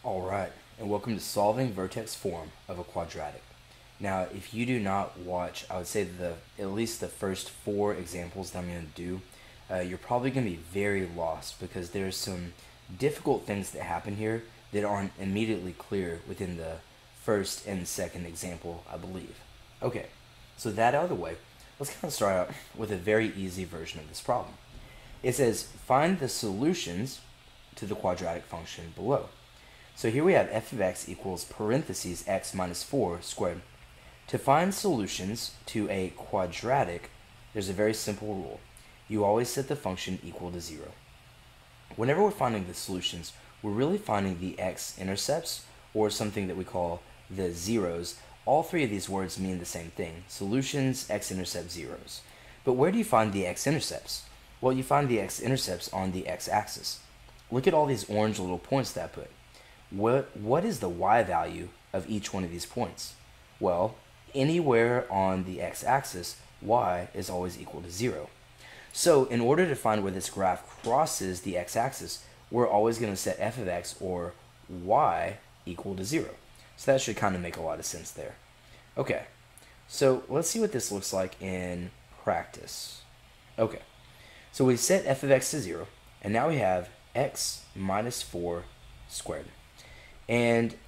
Alright, and welcome to solving Vertex form of a quadratic. Now, if you do not watch, I would say at least the first four examples that I'm going to do, you're probably going to be very lost because there's some difficult things that happen here that aren't immediately clear within the first and second example, I believe. Okay, so that out of the way, let's kind of start out with a very easy version of this problem. It says, find the solutions to the quadratic function below. So here we have f of x equals parentheses x minus 4 squared. To find solutions to a quadratic, there's a very simple rule. You always set the function equal to 0. Whenever we're finding the solutions, we're really finding the x-intercepts, or something that we call the zeros. All three of these words mean the same thing: solutions, x-intercept, zeros. But where do you find the x-intercepts? Well, you find the x-intercepts on the x-axis. Look at all these orange little points that I put. What is the y value of each one of these points? Well, anywhere on the x-axis, y is always equal to 0. So in order to find where this graph crosses the x-axis, we're always going to set f of x, or y, equal to 0. So that should kind of make a lot of sense there. Okay, so let's see what this looks like in practice. Okay, so we set f of x to 0, and now we have x minus 4 squared. And I'm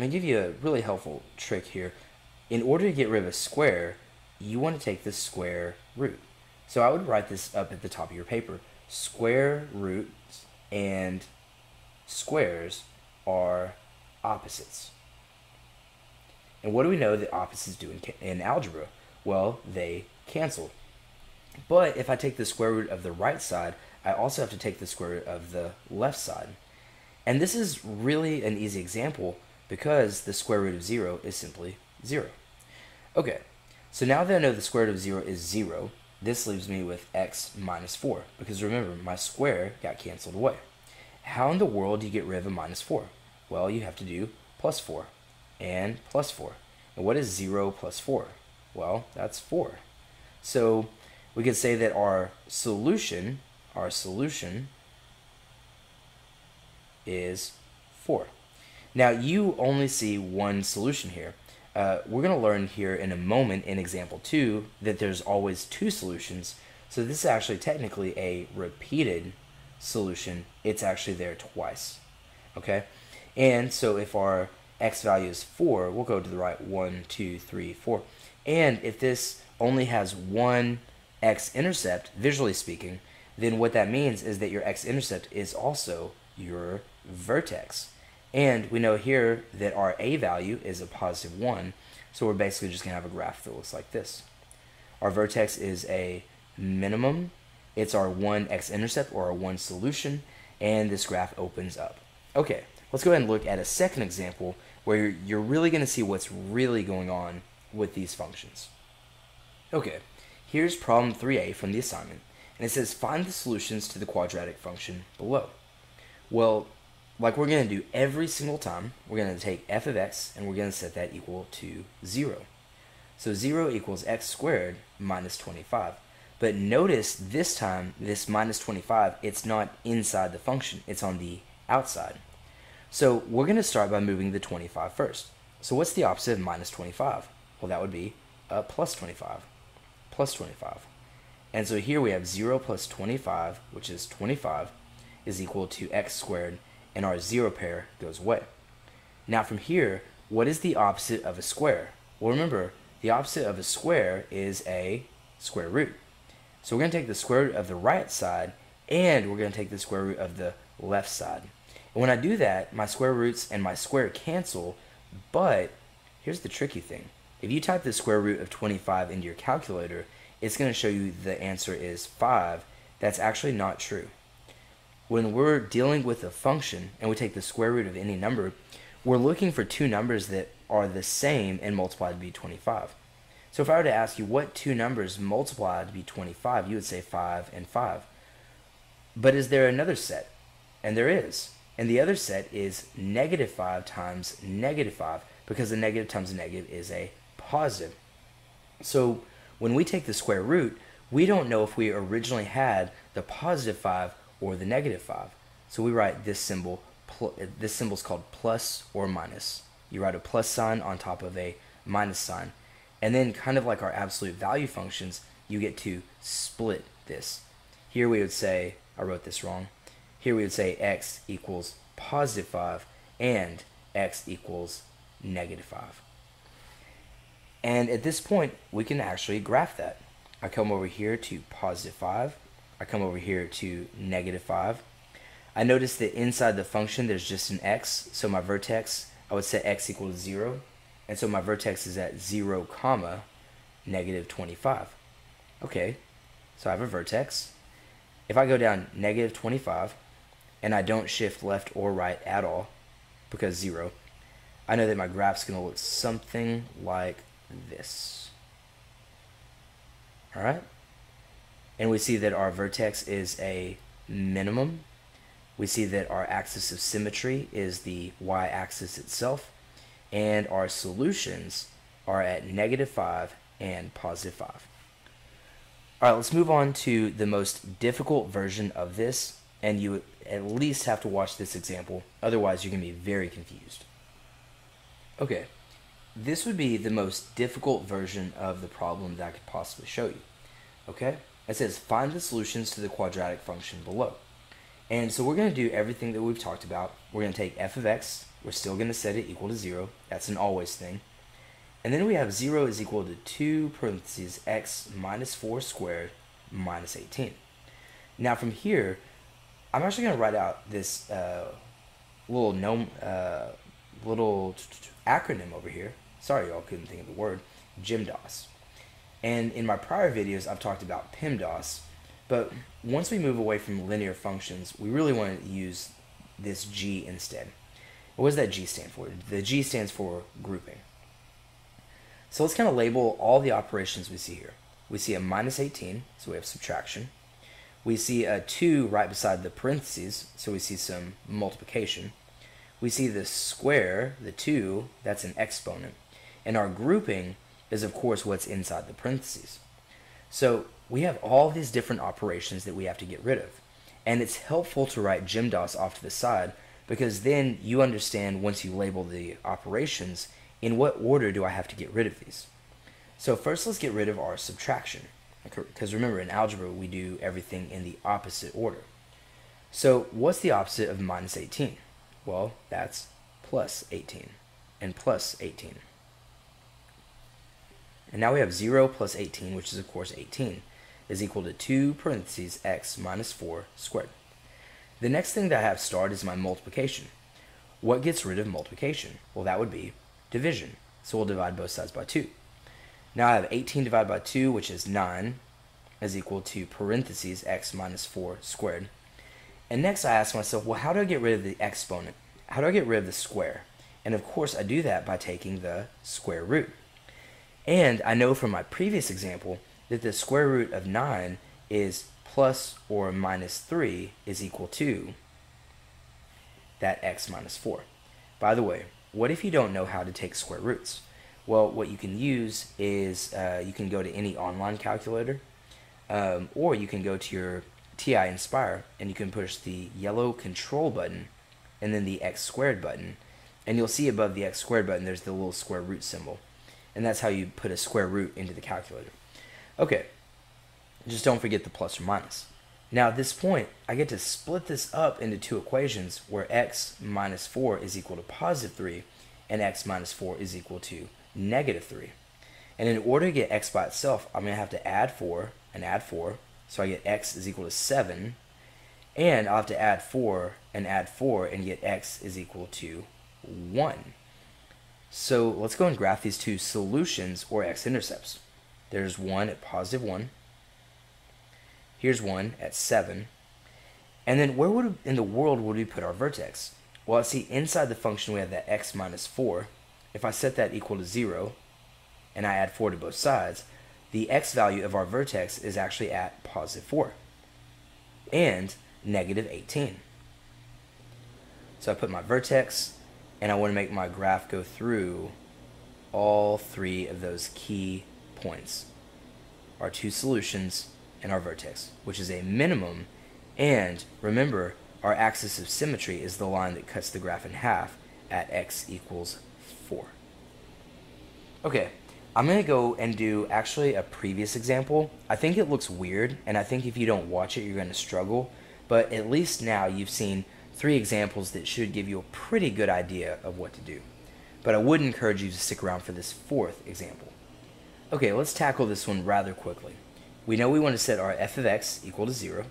going to give you a really helpful trick here. In order to get rid of a square, you want to take the square root. So I would write this up at the top of your paper. Square roots and squares are opposites. And what do we know that opposites do in algebra? Well, they cancel. But if I take the square root of the right side, I also have to take the square root of the left side. And this is really an easy example because the square root of 0 is simply 0. Okay, so now that I know the square root of 0 is 0, this leaves me with x minus 4, because remember, my square got canceled away. How in the world do you get rid of a minus 4? Well, you have to do plus 4 and plus 4. And what is 0 plus 4? Well, that's 4. So we could say that our solution is 4. Now you only see one solution here. We're going to learn here in a moment in example 2 that there's always two solutions. So this is actually technically a repeated solution. It's actually there twice. Okay? And so if our x value is 4, we'll go to the right 1, 2, 3, 4. And if this only has one x-intercept, visually speaking, then what that means is that your x-intercept is also your vertex. And we know here that our a value is a positive 1, so we're basically just going to have a graph that looks like this. Our vertex is a minimum, it's our one x-intercept, or our one solution, and this graph opens up. Okay, let's go ahead and look at a second example where you're really going to see what's really going on with these functions. Okay, here's problem 3a from the assignment, and it says find the solutions to the quadratic function below. Well, like we're going to do every single time, we're going to take f of x and we're going to set that equal to 0. So 0 equals x squared minus 25. But notice this time, this minus 25, it's not inside the function, it's on the outside. So we're going to start by moving the 25 first. So what's the opposite of minus 25? Well, that would be plus 25. Plus 25. And so here we have 0 plus 25, which is 25, is equal to x squared, and our 0 pair goes away. Now from here, what is the opposite of a square? Well, remember, the opposite of a square is a square root. So we're going to take the square root of the right side, and we're going to take the square root of the left side. And when I do that, my square roots and my square cancel, but here's the tricky thing. If you type the square root of 25 into your calculator, it's going to show you the answer is 5. That's actually not true. When we're dealing with a function and we take the square root of any number, we're looking for two numbers that are the same and multiplied to be 25. So if I were to ask you what two numbers multiply to be 25, you would say 5 and 5. But is there another set? And there is. And the other set is negative 5 times negative 5, because a negative times a negative is a positive. So when we take the square root, we don't know if we originally had the positive 5 or the negative 5. So we write this symbol this symbol is called plus or minus. You write a plus sign on top of a minus sign. And then kind of like our absolute value functions, you get to split this. Here we would say, I wrote this wrong. Here we would say x equals positive 5 and x equals negative 5. And at this point, we can actually graph that. I come over here to positive 5. I come over here to negative 5. I notice that inside the function there's just an x, so my vertex, I would set x equal to 0, and so my vertex is at 0 comma negative 25. Okay, so I have a vertex. If I go down negative 25 and I don't shift left or right at all because 0, I know that my graph's going to look something like this. Alright? And we see that our vertex is a minimum. We see that our axis of symmetry is the y-axis itself. And our solutions are at negative 5 and positive 5. Alright, let's move on to the most difficult version of this. And you at least have to watch this example. Otherwise, you're going to be very confused. Okay, this would be the most difficult version of the problem that I could possibly show you. Okay, it says find the solutions to the quadratic function below. And so we're going to do everything that we've talked about. We're going to take f of x. We're still going to set it equal to 0. That's an always thing. And then we have 0 is equal to 2 parentheses x minus 4 squared minus 18. Now from here, I'm actually going to write out this little acronym over here. Sorry y'all couldn't think of the word. GMDOS. And in my prior videos, I've talked about PEMDAS. But once we move away from linear functions, we really want to use this G instead. What does that G stand for? The G stands for grouping. So let's kind of label all the operations we see here. We see a minus 18, so we have subtraction. We see a 2 right beside the parentheses, so we see some multiplication. We see the square, the 2, that's an exponent. And our grouping is, of course, what's inside the parentheses. So we have all these different operations that we have to get rid of. And it's helpful to write GMDOS off to the side, because then you understand, once you label the operations, in what order do I have to get rid of these. So first let's get rid of our subtraction, because remember, in algebra we do everything in the opposite order. So what's the opposite of minus 18? Well, that's plus 18 and plus 18. And now we have 0 plus 18, which is of course 18, is equal to 2 parentheses x minus 4 squared. The next thing that I have starred is my multiplication. What gets rid of multiplication? Well, that would be division. So we'll divide both sides by 2. Now I have 18 divided by 2, which is 9, is equal to parentheses x minus 4 squared. And next I ask myself, well, how do I get rid of the exponent? How do I get rid of the square? And of course I do that by taking the square root. And I know from my previous example that the square root of 9 is plus or minus 3 is equal to that x minus 4. By the way, what if you don't know how to take square roots? Well, what you can use is you can go to any online calculator, or you can go to your TI Inspire and you can push the yellow control button and then the x squared button, and you'll see above the x squared button there's the little square root symbol. And that's how you put a square root into the calculator. Okay, just don't forget the plus or minus. Now at this point, I get to split this up into two equations where x minus 4 is equal to positive 3 and x minus 4 is equal to negative 3. And in order to get x by itself, I'm going to have to add 4 and add 4. So I get x is equal to 7. And I'll have to add 4 and get x is equal to 1. So let's go and graph these two solutions or x-intercepts. There's 1 at positive 1. Here's 1 at 7. And then where in the world would we put our vertex? Well, let's see, inside the function we have that x minus 4. If I set that equal to 0, and I add 4 to both sides, the x value of our vertex is actually at positive 4 and negative 18. So I put my vertex, and I want to make my graph go through all three of those key points. Our two solutions and our vertex, which is a minimum. And remember, our axis of symmetry is the line that cuts the graph in half at x equals 4. Okay, I'm going to go and do actually a previous example. I think it looks weird, and I think if you don't watch it, you're going to struggle. But at least now you've seen 3 examples that should give you a pretty good idea of what to do. But I would encourage you to stick around for this 4th example. Okay, let's tackle this one rather quickly. We know we want to set our f of x equal to 0.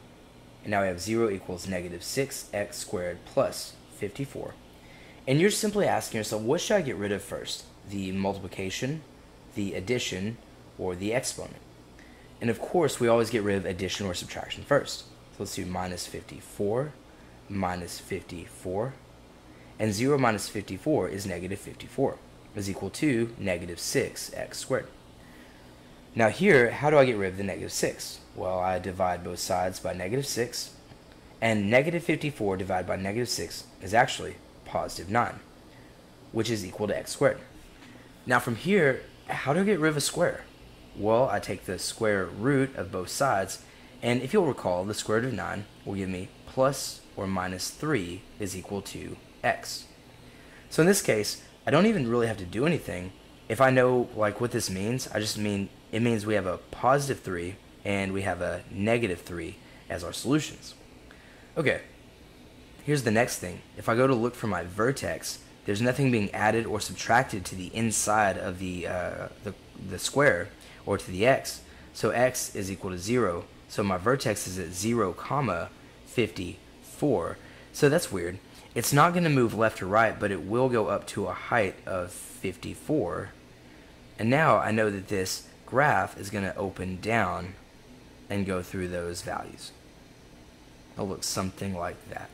And now we have 0 equals negative 6x squared plus 54. And you're simply asking yourself, what should I get rid of first? The multiplication, the addition, or the exponent? And of course, we always get rid of addition or subtraction first. So let's do minus 54, minus 54. And 0 minus 54 is negative 54, is equal to negative 6x squared. Now here, how do I get rid of the negative 6? Well, I divide both sides by negative 6, and negative 54 divided by negative 6 is actually positive 9, which is equal to x squared. Now from here, how do I get rid of a square? Well, I take the square root of both sides, and if you'll recall, the square root of 9 will give me plus or minus 3 is equal to x. So in this case, I don't even really have to do anything. If I know like what this means, it means we have a positive 3 and we have a negative 3 as our solutions. Okay, here's the next thing. If I go to look for my vertex, there's nothing being added or subtracted to the inside of the square or to the x. So x is equal to 0. So my vertex is at 0, comma 54. So that's weird. It's not going to move left or right, but it will go up to a height of 54. And now I know that this graph is going to open down and go through those values. It'll look something like that.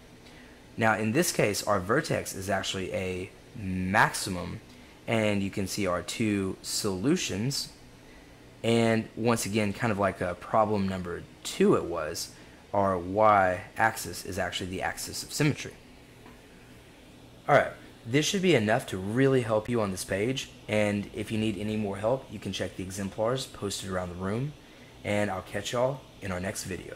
Now in this case, our vertex is actually a maximum, and you can see our 2 solutions. And once again, kind of like a problem number 2 it was, our y-axis is actually the axis of symmetry. Alright, this should be enough to really help you on this page, and if you need any more help, you can check the exemplars posted around the room, and I'll catch y'all in our next video.